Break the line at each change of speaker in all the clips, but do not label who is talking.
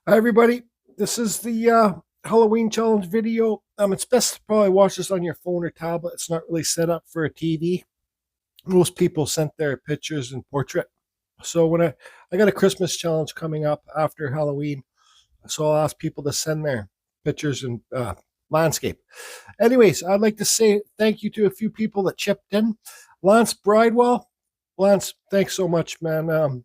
Hi, everybody. This is the Halloween challenge video. It's best to probably watch this on your phone or tablet. It's not really set up for a TV. Most people sent their pictures in portrait. So when I got a Christmas challenge coming up after Halloween, so I'll ask people to send their pictures in landscape. Anyways, I'd like to say thank you to a few people that chipped in. Lance Bridewell. Lance, thanks so much, man.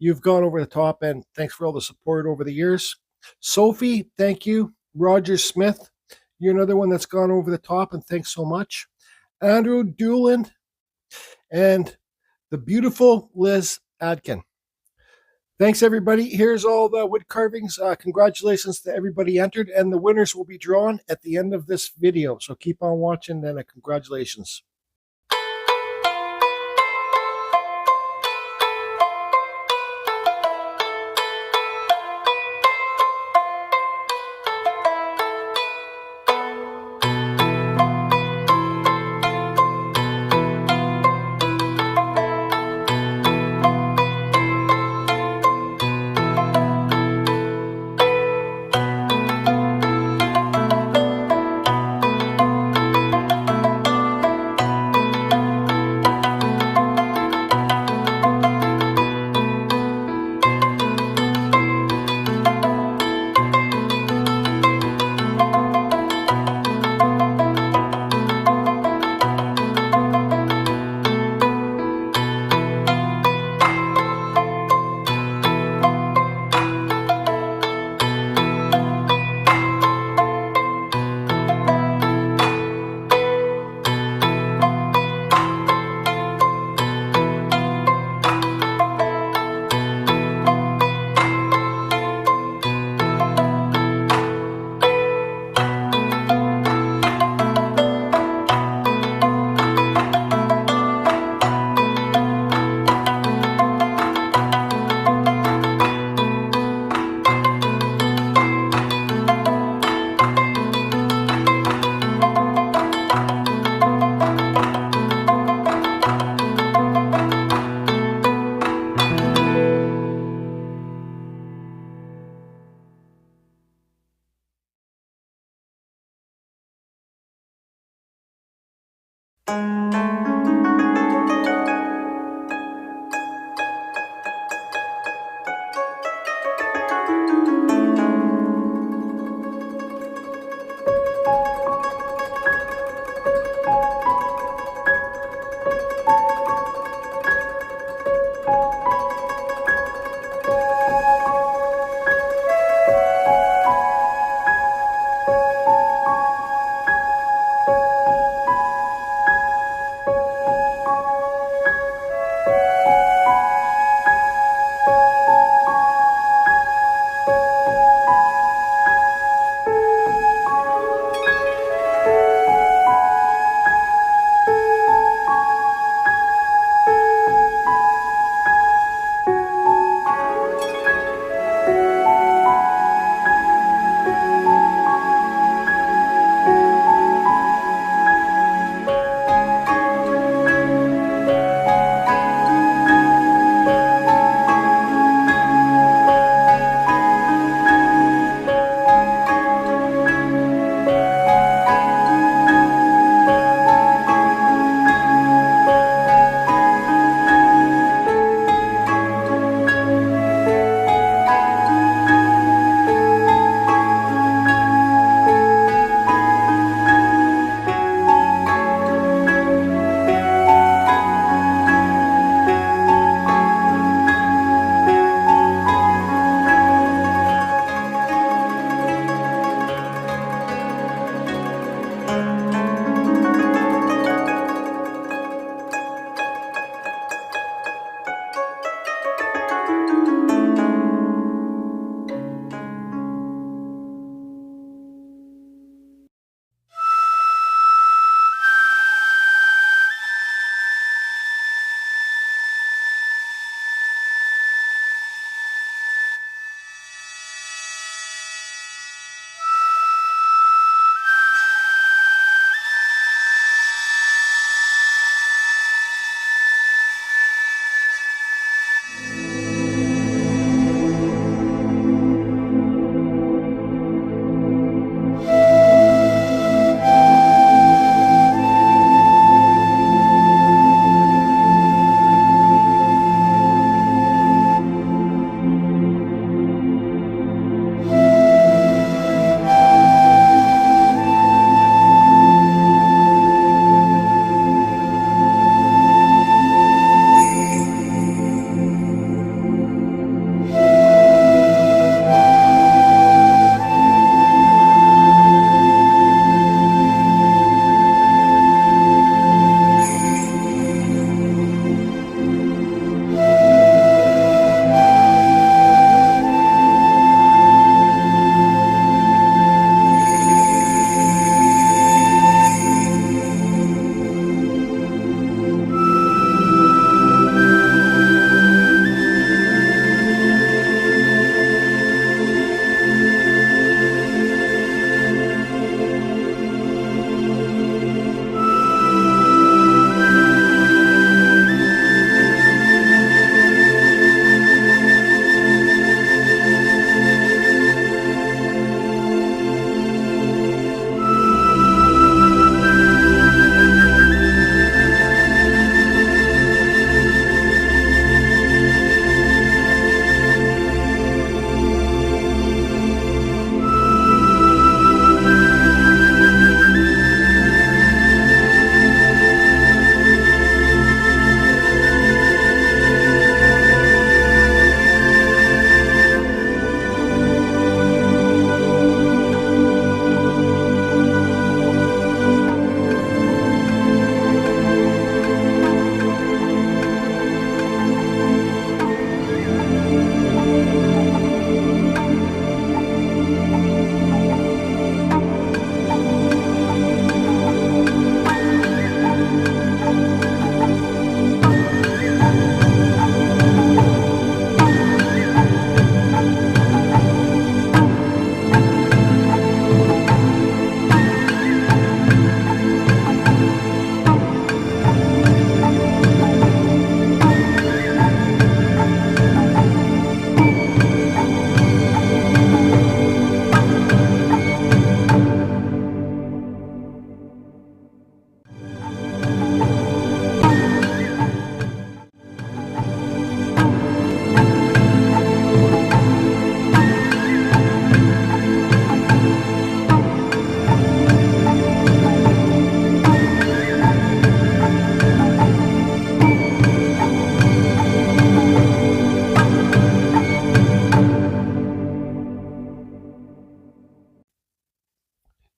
You've gone over the top, and thanks for all the support over the years. Sophie, thank you. Roger Smith, you're another one that's gone over the top, and thanks so much. Andrew Dooland, and the beautiful Liz Adkin. Thanks, everybody. Here's all the wood carvings. Congratulations to everybody entered, and the winners will be drawn at the end of this video. So keep on watching, and congratulations.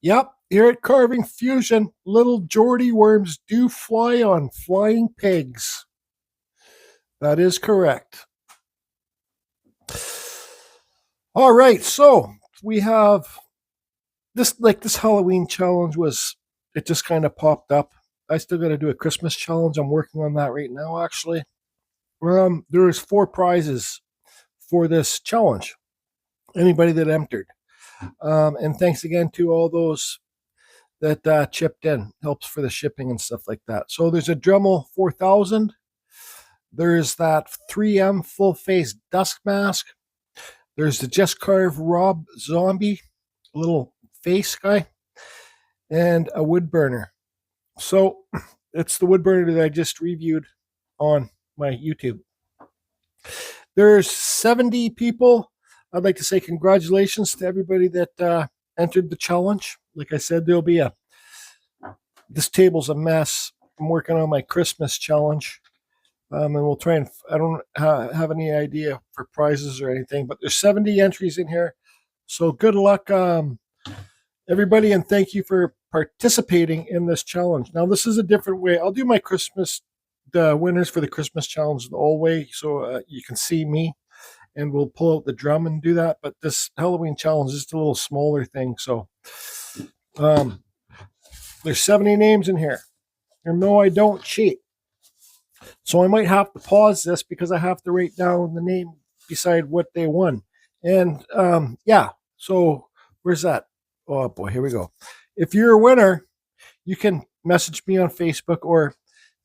Yep, here at Carving Fusion, little Geordie worms do fly on flying pigs. That is correct. All right, so we have this Halloween challenge it just kind of popped up. I still got to do a Christmas challenge. I'm working on that right now, actually. There's 4 prizes for this challenge. Anybody that entered. And thanks again to all those that chipped in. Helps for the shipping and stuff like that. So there's a Dremel 4000. There's that 3M full face dusk mask. There's the Just Carve Rob zombie, little face guy, and a wood burner. So it's the wood burner that I just reviewed on my YouTube. There's 70 people. I'd like to say congratulations to everybody that entered the challenge. Like I said, this table's a mess. I'm working on my Christmas challenge. And we'll try and, I don't have any idea for prizes or anything, but there's 70 entries in here. So good luck, everybody, and thank you for participating in this challenge. Now, this is a different way. I'll do my the winners for the Christmas challenge the old way, so you can see me, and we'll pull out the drum and do that. But this Halloween challenge is just a little smaller thing. So there's 70 names in here. And no, I don't cheat. So I might have to pause this because I have to write down the name beside what they won. And yeah, so where's that? Oh boy, here we go. If you're a winner, you can message me on Facebook or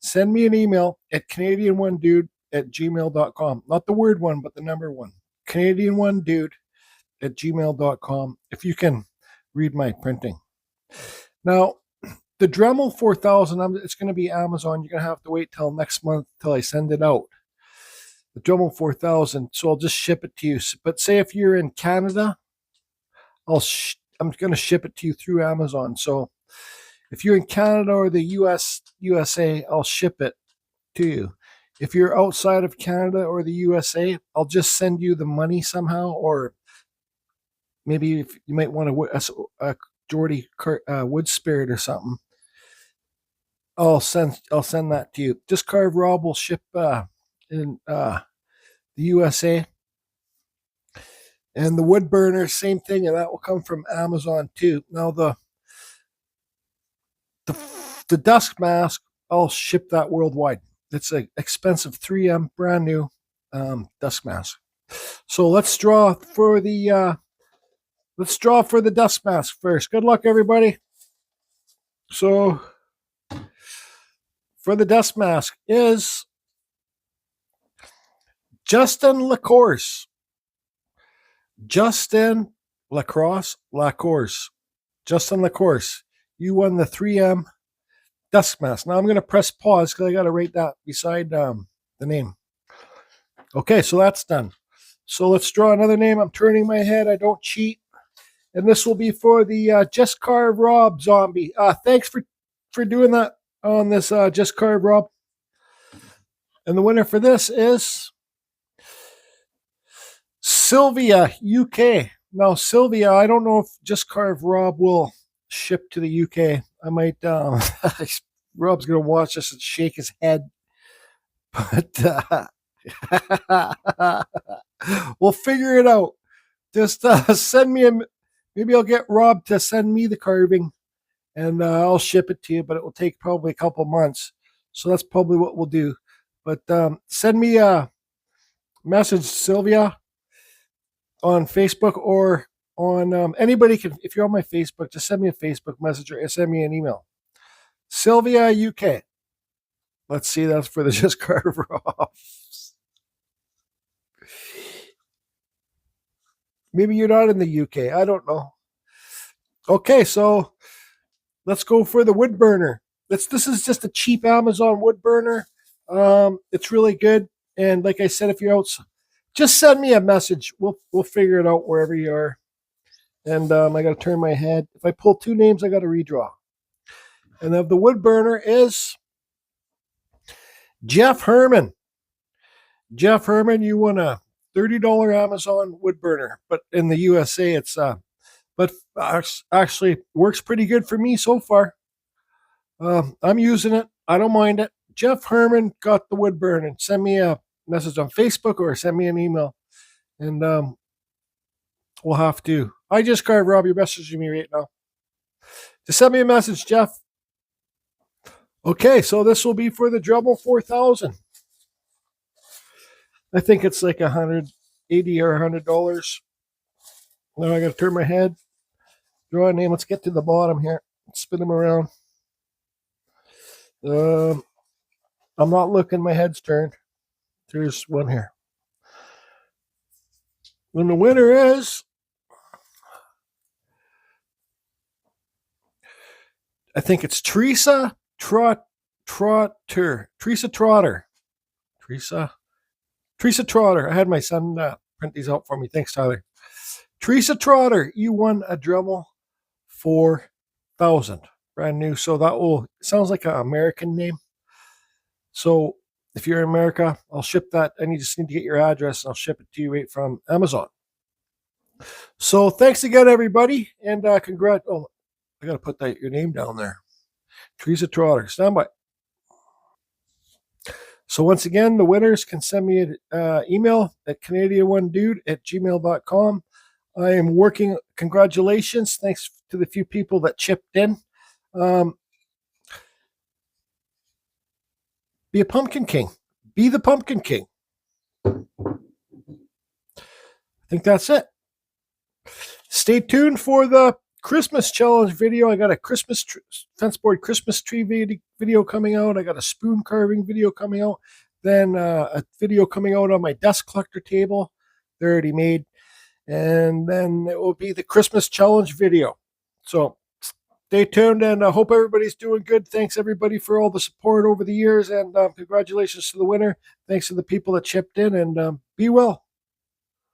send me an email at CanadianOneDude@gmail.com. Not the word one, but the number one. CanadianOneDude@gmail.com. If you can read my printing. Now, the Dremel 4000, it's going to be Amazon. You're going to have to wait till next month till I send it out. The Dremel 4000, so I'll just ship it to you. But say if you're in Canada, I'm going to ship it to you through Amazon. So if you're in Canada or the USA, I'll ship it to you. If you're outside of Canada or the USA, I'll just send you the money somehow, or maybe if you might want a Geordie wood spirit or something. I'll send that to you. Just Carve Rob will ship in the USA. And the wood burner, same thing, and that will come from Amazon too. Now the dusk mask, I'll ship that worldwide. It's an expensive 3M brand new dusk mask. So let's draw for the dusk mask first. Good luck, everybody. So for the dust mask is Justin Lacourse. Justin Lacourse. Justin Lacourse. You won the 3M dust mask. Now I'm going to press pause because I got to write that beside the name. Okay, so that's done. So let's draw another name. I'm turning my head. I don't cheat. And this will be for the Just Carve Rob zombie. Thanks for doing that on this Just Carve Rob. And the winner for this is Sylvia, UK. Now, Sylvia, I don't know if Just Carve Rob will ship to the UK. I might, Rob's going to watch this and shake his head. But we'll figure it out. Just send me maybe I'll get Rob to send me the carving and I'll ship it to you, but it will take probably a couple months. So that's probably what we'll do. But send me a message, Sylvia, on Facebook or on anybody can. If you're on my Facebook, just send me a Facebook message or send me an email. Sylvia, UK. Let's see, that's for the Just Carve Rob. Maybe you're not in the UK. I don't know. Okay, so let's go for the wood burner. This is just a cheap Amazon wood burner. It's really good. And like I said, if you're out, just send me a message. We'll figure it out wherever you are. And I got to turn my head. If I pull 2 names, I got to redraw. And the wood burner is Jeff Herman. Jeff Herman, you won a $30 Amazon wood burner, but in the USA, it's but actually works pretty good for me so far. I'm using it. I don't mind it. Jeff Herman got the wood burning. Send me a message on Facebook or send me an email, and we'll have to. I just got Rob. You're messaging me right now. Just send me a message, Jeff. Okay, so this will be for the Dremel 4000. I think it's like $180 or $100. Now I got to turn my head, draw a name. Let's get to the bottom here. Spin them around. I'm not looking. My head's turned. There's one here. And the winner is, I think it's Teresa Trotter. Teresa Trotter. Teresa Trotter. I had my son print these out for me. Thanks, Tyler. Teresa Trotter, you won a Dremel 4000. Brand new. So that will, sounds like an American name. So if you're in America, I'll ship that. And you just need to get your address. And I'll ship it to you right from Amazon. So thanks again, everybody. And congrats. Oh, I got to put your name down there. Teresa Trotter. Stand by. So once again, the winners can send me an email at canadian1dude@gmail.com. I am working. Congratulations. Thanks to the few people that chipped in. Be a pumpkin king. Be the pumpkin king. I think that's it. Stay tuned for the Christmas challenge video. I got a Christmas fence board Christmas tree video coming out. I got a spoon carving video coming out. Then a video coming out on my desk collector table. They're already made. And then it will be the Christmas challenge video. So stay tuned, and I hope everybody's doing good. Thanks, everybody, for all the support over the years, and congratulations to the winner. Thanks to the people that chipped in, and be well.